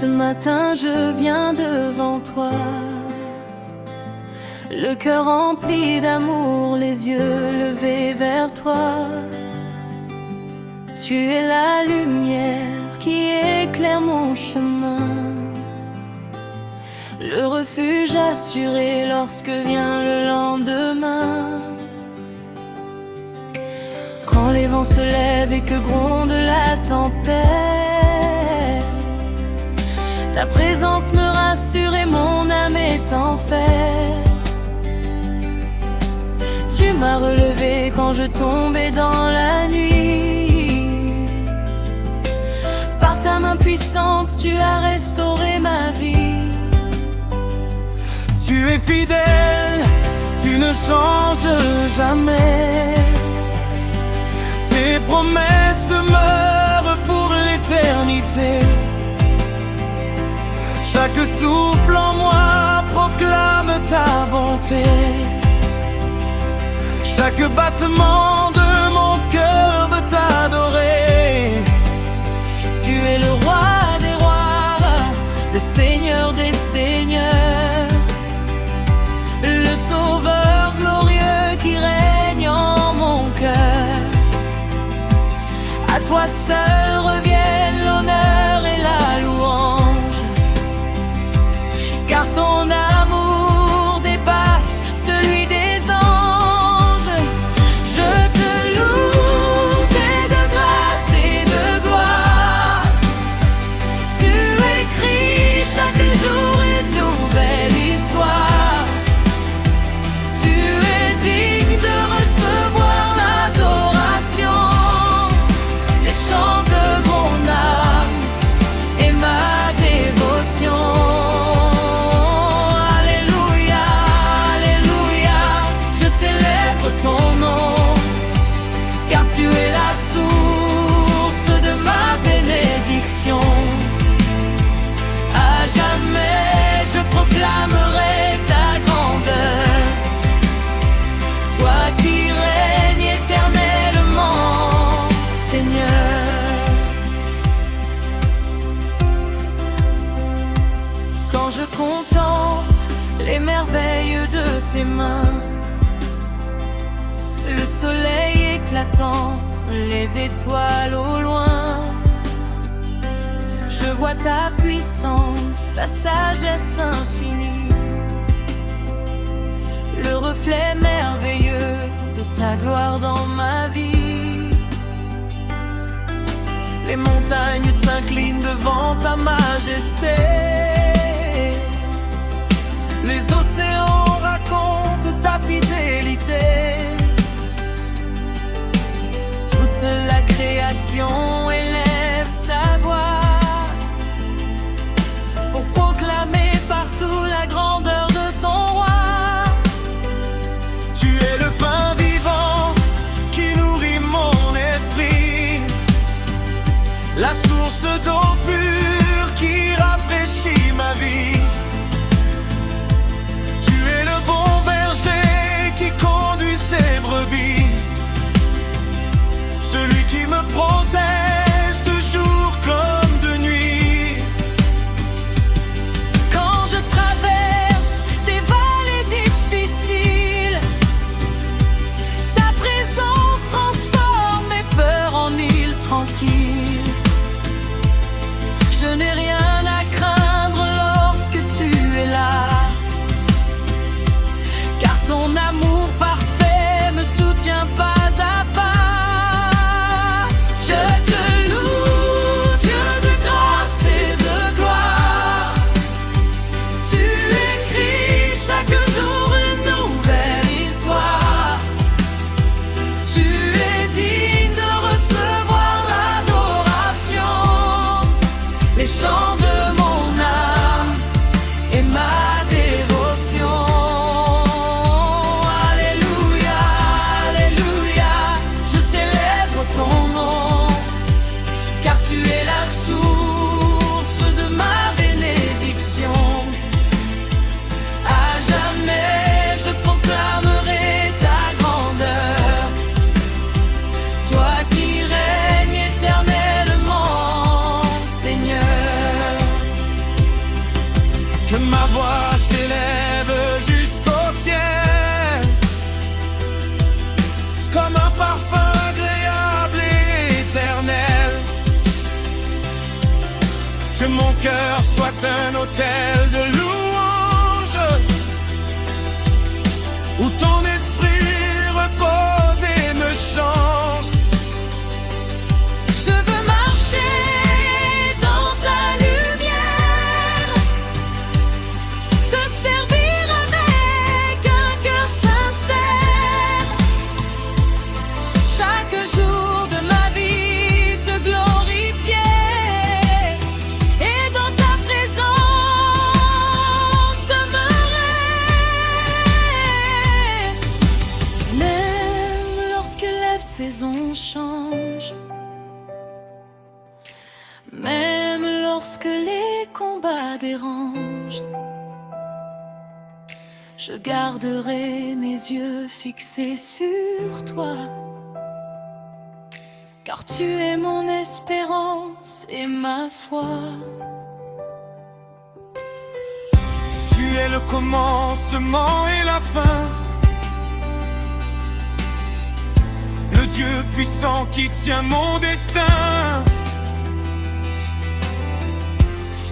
Ce matin je viens devant toi, le cœur rempli d'amour, les yeux levés vers toi. Tu es la lumière qui éclaire mon chemin, le refuge assuré lorsque vient le lendemain. Quand les vents se lèvent et que gronde la tempête, ta présence me rassure et mon âme est en fête. Tu m'as relevé quand je tombais dans la nuit. Par ta main puissante, tu as restauré ma vie. Tu es fidèle, tu ne changes jamais. Tes promesses demeurent pour l'éternité. Chaque souffle en moi proclame ta bonté. Chaque battement de mon cœur veut t'adorer. Tu es le roi des rois, le seigneur des seigneurs, le sauveur glorieux qui règne en mon cœur. À toi seul reviennent l'honneur et la louange, car ton amour dépasse celui des anges. Je te loue, paix de grâce et de gloire. Tu écris chaque jour une nouvelle histoire. Tu es digne de recevoir l'adoration, les chants de mon âme et ma dévotion. Alléluia, Alléluia, je célèbre ton nom, car tu es la source de ma bénédiction. À jamais je proclamerai ta grandeur, toi qui règnes éternellement, Seigneur. Quand je contemple les merveilles de tes mains, le soleil éclatant, les étoiles au loin, je vois ta puissance, ta sagesse infinie, le reflet merveilleux de ta gloire dans ma vie. Les montagnes s'inclinent devant ta majesté. Les océans racontent ta fidélité. Toute la création élève sa voix pour proclamer partout la grandeur de ton roi. Tu es le pain vivant qui nourrit mon esprit, la source d'eau pure cœur soit un autel de louange, où ton esprit repose et me change. Je veux marcher dans ta lumière, te servir avec un cœur sincère. Chaque jour de ma vie te glorifier, et dans ta présence demeurer. Même lorsque la saison change, même lorsque les combats dérangent, je garderai mes yeux fixés sur toi, car tu es mon espérance et ma foi. Tu es le commencement et la fin, le Dieu puissant qui tient mon destin.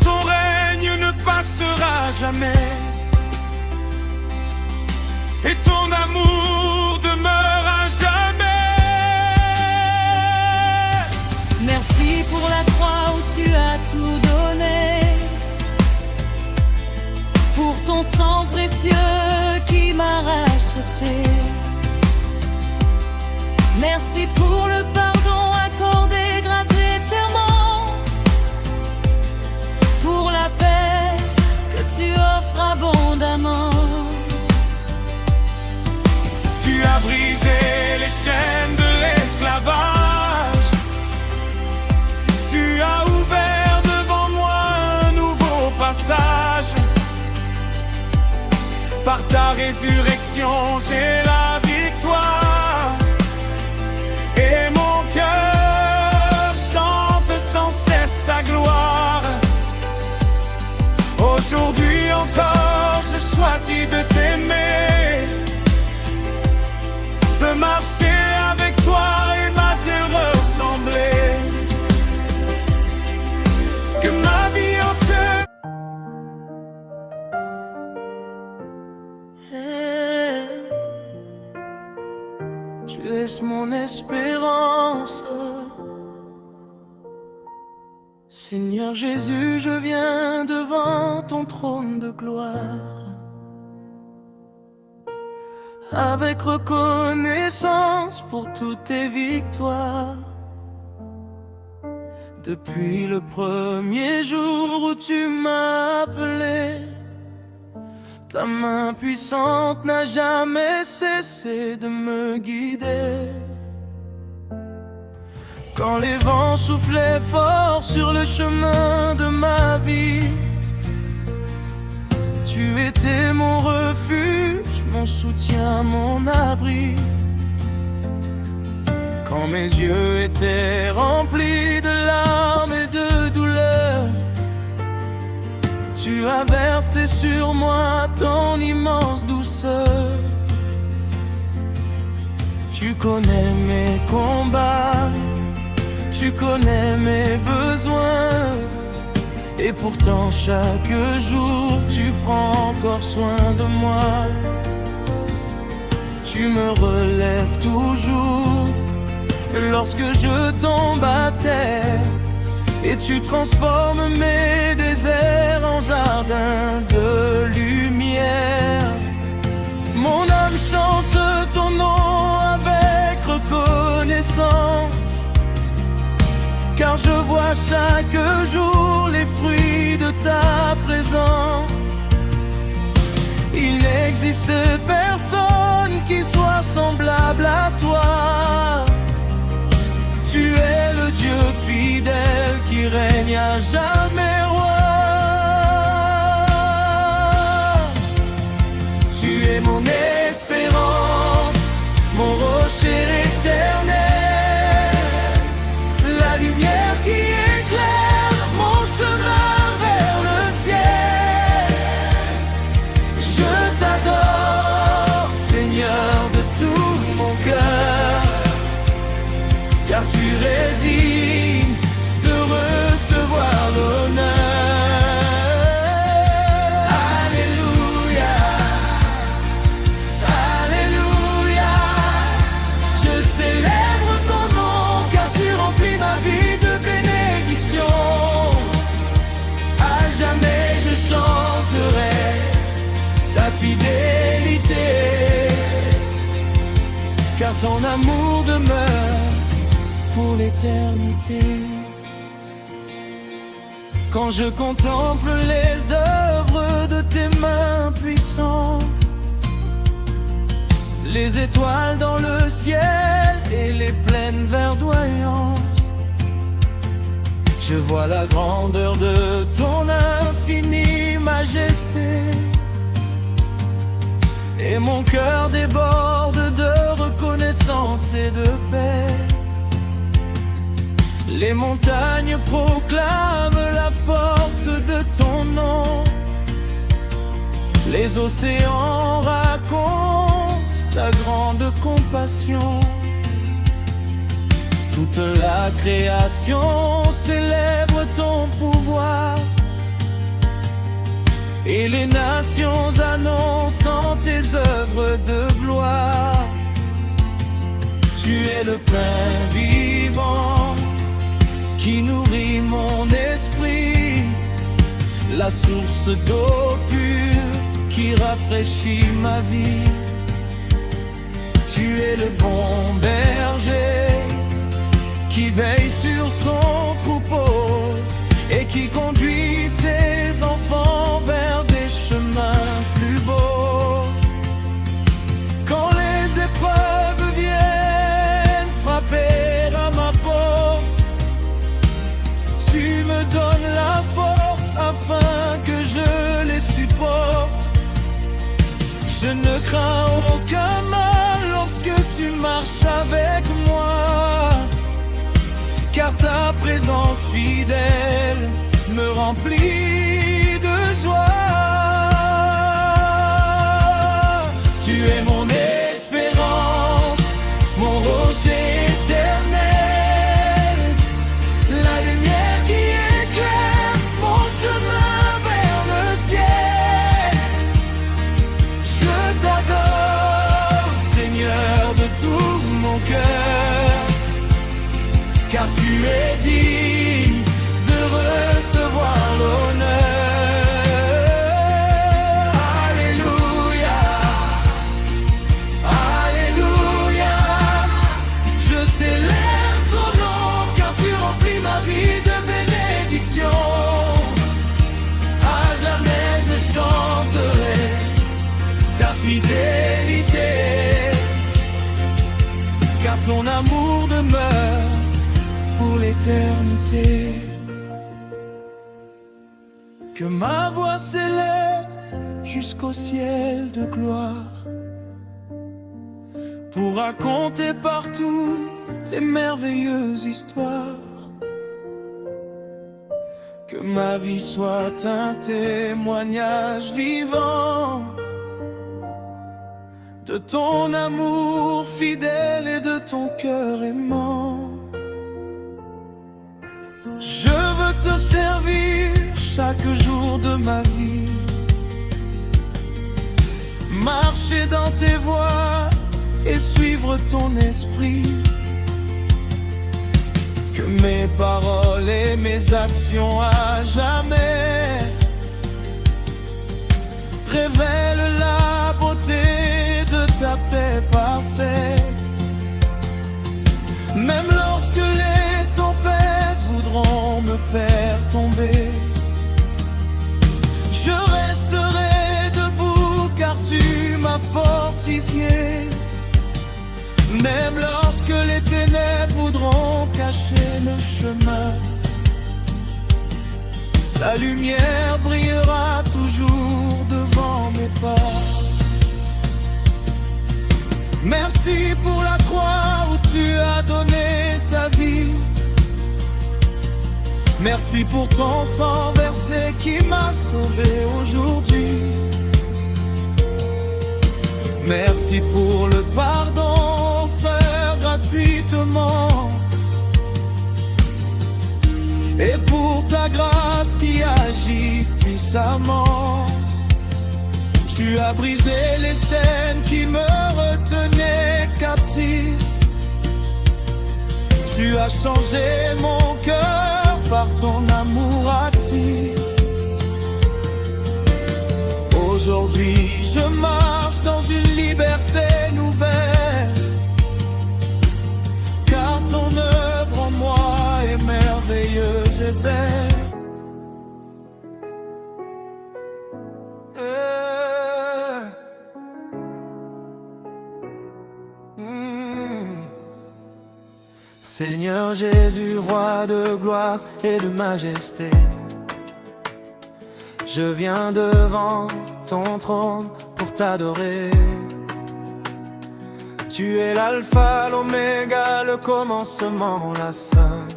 Ton règne ne passera jamais, et ton amour demeure à jamais. Merci pour la croix où tu as tout donné, pour ton sang précieux qui m'a racheté. Merci pour le pardon accordé gratuitement, pour la paix que tu offres abondamment. Tu as brisé les chaînes de l'esclavage, tu as ouvert devant moi un nouveau passage. Par ta résurrection, j'ai la victoire, et mon cœur chante sans cesse ta gloire. Aujourd'hui encore, je choisis de t'aimer, de marcher avec toi et à te ressembler. Que ma vie entière. Tu es mon espérance. Seigneur Jésus, je viens devant ton trône de gloire, avec reconnaissance pour toutes tes victoires. Depuis le premier jour où tu m'as appelé, ta main puissante n'a jamais cessé de me guider. Quand les vents soufflaient fort sur le chemin de ma vie, tu étais mon refuge, mon soutien, mon abri. Quand mes yeux étaient remplis de larmes et de douleurs, tu as versé sur moi ton immense douceur. Tu connais mes combats, tu connais mes besoins, et pourtant chaque jour tu prends encore soin de moi. Tu me relèves toujours lorsque je tombe à terre, et tu transformes mes déserts en jardin de lumière. Mon âme chante ton nom avec reconnaissance, car je vois chaque jour les fruits de ta présence. Il n'existe personne qui soit semblable à toi. Tu es le Dieu fidèle qui règne à jamais roi. Tu es mon espérance, mon rocher éternel, la lumière qui éclaire mon chemin vers le ciel. Je t'adore, Seigneur, de tout mon cœur, car tu es digne de recevoir l'honneur. fidélité, car ton amour demeure pour l'éternité. Quand je contemple les œuvres de tes mains puissantes, les étoiles dans le ciel et les plaines verdoyantes, je vois la grandeur de ton infinie majesté, et mon cœur déborde de reconnaissance et de paix. Les montagnes proclament la force de ton nom, les océans racontent ta grande compassion. Toute la création célèbre ton pouvoir, et les nations annoncent tes œuvres de gloire. Tu es le pain vivant qui nourrit mon esprit, la source d'eau pure qui rafraîchit ma vie. Tu es le bon berger qui veille sur son troupeau et qui conduit ses enfants vers des chemins plus beaux. Quand les épreuves viennent frapper à ma porte, tu me donnes la force afin que je les supporte. Je ne crains aucun mal lorsque tu marches avec moi, car ta présence fidèle me remplit de joie. Tu es mon espérance, mon rocher éternel, la lumière qui éclaire mon chemin vers le ciel. Je t'adore, Seigneur, de tout mon cœur, car tu es digne de recevoir l'honneur. Alléluia, Alléluia, je célèbre ton nom, car tu remplis ma vie de bénédictions. À jamais je chanterai ta fidélité, car ton amour demeure pour l'éternité. Que ma voix s'élève jusqu'au ciel de gloire, pour raconter partout tes merveilleuses histoires. Que ma vie soit un témoignage vivant de ton amour fidèle et de ton cœur aimant. Je veux te servir chaque jour de ma vie, marcher dans tes voies et suivre ton esprit. Que mes paroles et mes actions à jamais révèlent la beauté de ta paix parfaite. Même lorsque les tempêtes voudront me faire tomber, je resterai debout car tu m'as fortifié. Même lorsque les ténèbres voudront cacher le chemin, ta lumière brillera toujours devant mes pas. Merci pour la croix où tu as donné ta vie. Merci pour ton sang versé qui m'a sauvé aujourd'hui. Merci pour le pardon offert gratuitement, et pour ta grâce qui agit puissamment. Tu as brisé les chaînes qui me retenaient captif. Tu as changé mon cœur par ton amour actif. Aujourd'hui je Seigneur Jésus, roi de gloire et de majesté, je viens devant ton trône pour t'adorer. Tu es l'alpha, l'oméga, le commencement, la fin.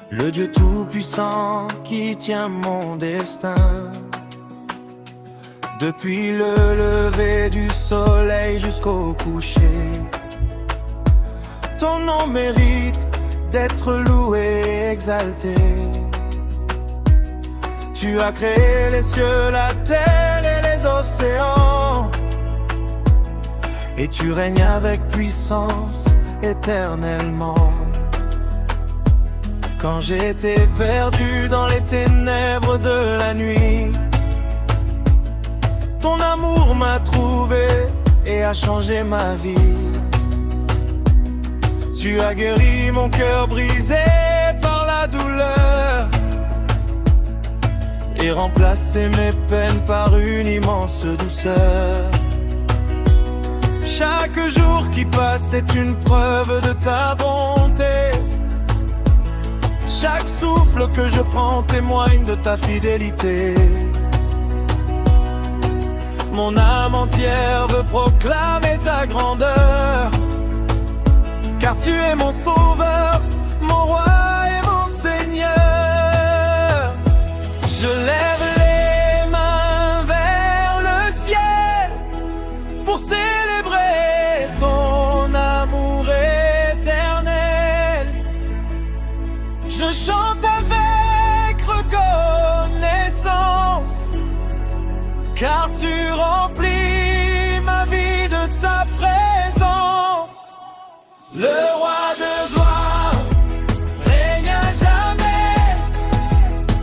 Le Dieu tout-puissant qui tient mon destin. Depuis le lever du soleil jusqu'au coucher, ton nom mérite d'être loué et exalté. Tu as créé les cieux, la terre et les océans, et tu règnes avec puissance éternellement. Quand j'étais perdu dans les ténèbres de la nuit, ton amour m'a trouvé et a changé ma vie. Tu as guéri mon cœur brisé par la douleur et remplacé mes peines par une immense douceur. Chaque jour qui passe est une preuve de ta bonté. Chaque souffle que je prends témoigne de ta fidélité. Mon âme entière veut proclamer ta grandeur, car tu es mon sauveur, mon roi et mon Seigneur. Je lève les mains vers le ciel pour célébrer ton amour éternel. Je chante avec reconnaissance, car tu remplis ma vie de ta présence. Le roi de gloire règne à jamais.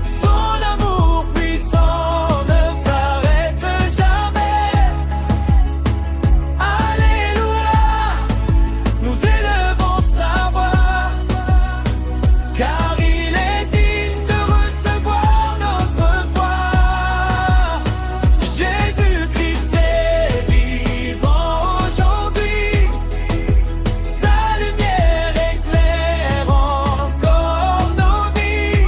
Son amour puissant ne s'arrête jamais. Alléluia, nous élevons sa voix, car il est digne de recevoir notre foi. Jésus-Christ est vivant aujourd'hui. Sa lumière éclaire encore nos vies.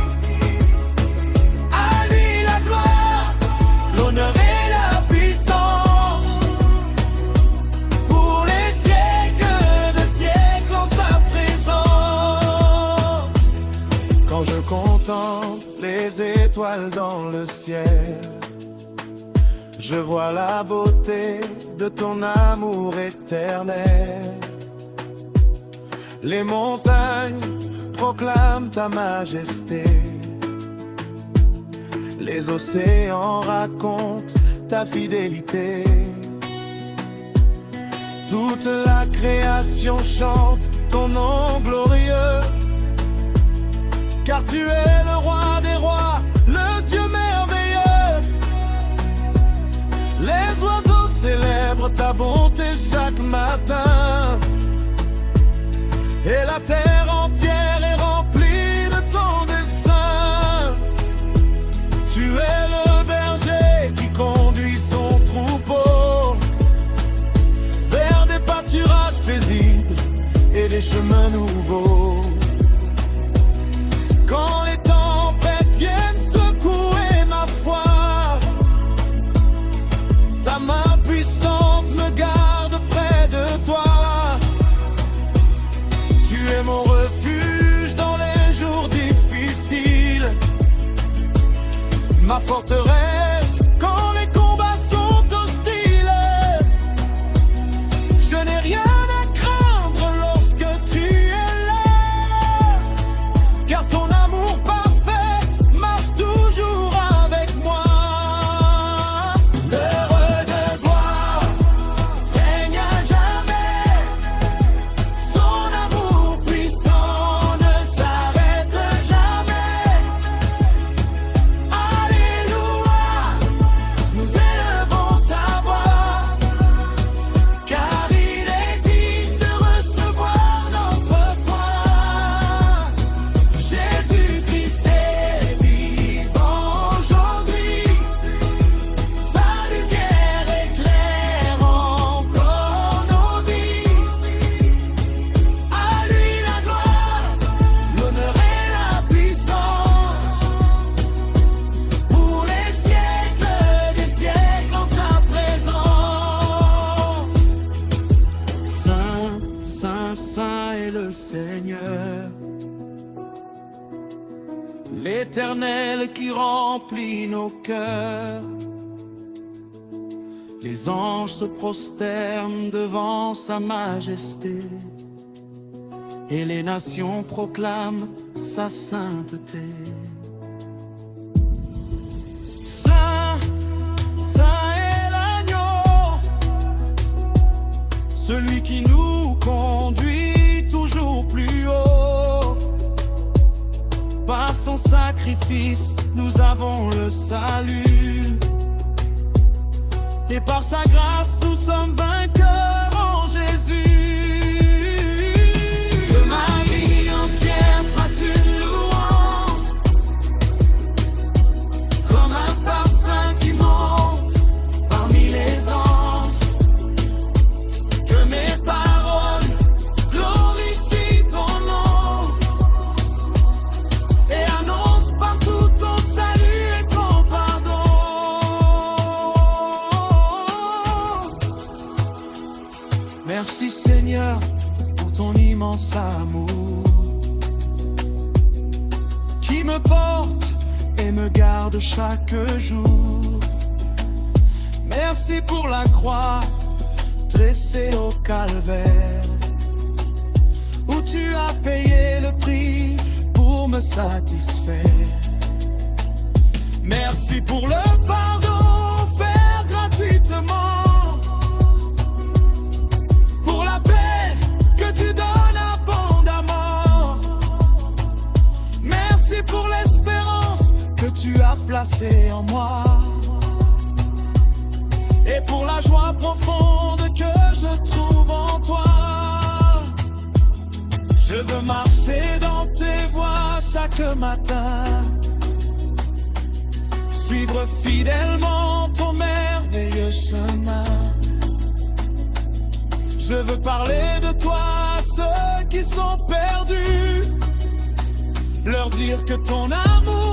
À lui la gloire, l'honneur et la puissance, pour les siècles de siècles en sa présence. Quand je contemple les étoiles dans le ciel, je vois la beauté de ton amour éternel. Les montagnes proclament ta majesté. Les océans racontent ta fidélité. Toute la création chante ton nom glorieux, car tu es le roi des rois, le Dieu merveilleux. Les oiseaux célèbrent ta bonté chaque matin, et la terre entière est remplie de ton dessein. Tu es le berger qui conduit son troupeau vers des pâturages paisibles et des chemins nouveaux. Quand les tempêtes viennent secouer ma foi, ta main puissante me garde près de toi. Tu es mon refuge dans les jours difficiles, ma forteresse quand les combats sont hostiles. Je n'ai rien à craindre lorsque tu es là, car ton amour parfait marche toujours avec moi. L'heureux de gloire règne à jamais. Son amour puissant ne s'arrête jamais. Alléluia, l'Éternel qui remplit nos cœurs. Les anges se prosternent devant sa majesté, et les nations proclament sa sainteté. Saint, saint est l'agneau, celui qui nous conduit toujours plus haut. Par son sacrifice, nous avons le salut, et par sa grâce, nous sommes vainqueurs en Jésus. Que ma vie entière soit une louange, comme un parfum qui monte parmi les anges. Que mes paroles glorifient ton nom et annoncent partout ton salut et ton pardon. Merci Seigneur pour ton immense amour qui me porte et me garde chaque jour. Merci pour la croix dressée au calvaire, où tu as payé le prix pour me satisfaire. Merci pour le pardon offert gratuitement, pour la paix que tu donnes abondamment. Merci pour l'espérance que tu as placée en moi, et pour la joie profonde que je trouve en toi. Je veux marcher dans tes voies chaque matin, suivre fidèlement ton merveilleux chemin. Je veux parler de toi à ceux qui sont perdus, leur dire que ton amour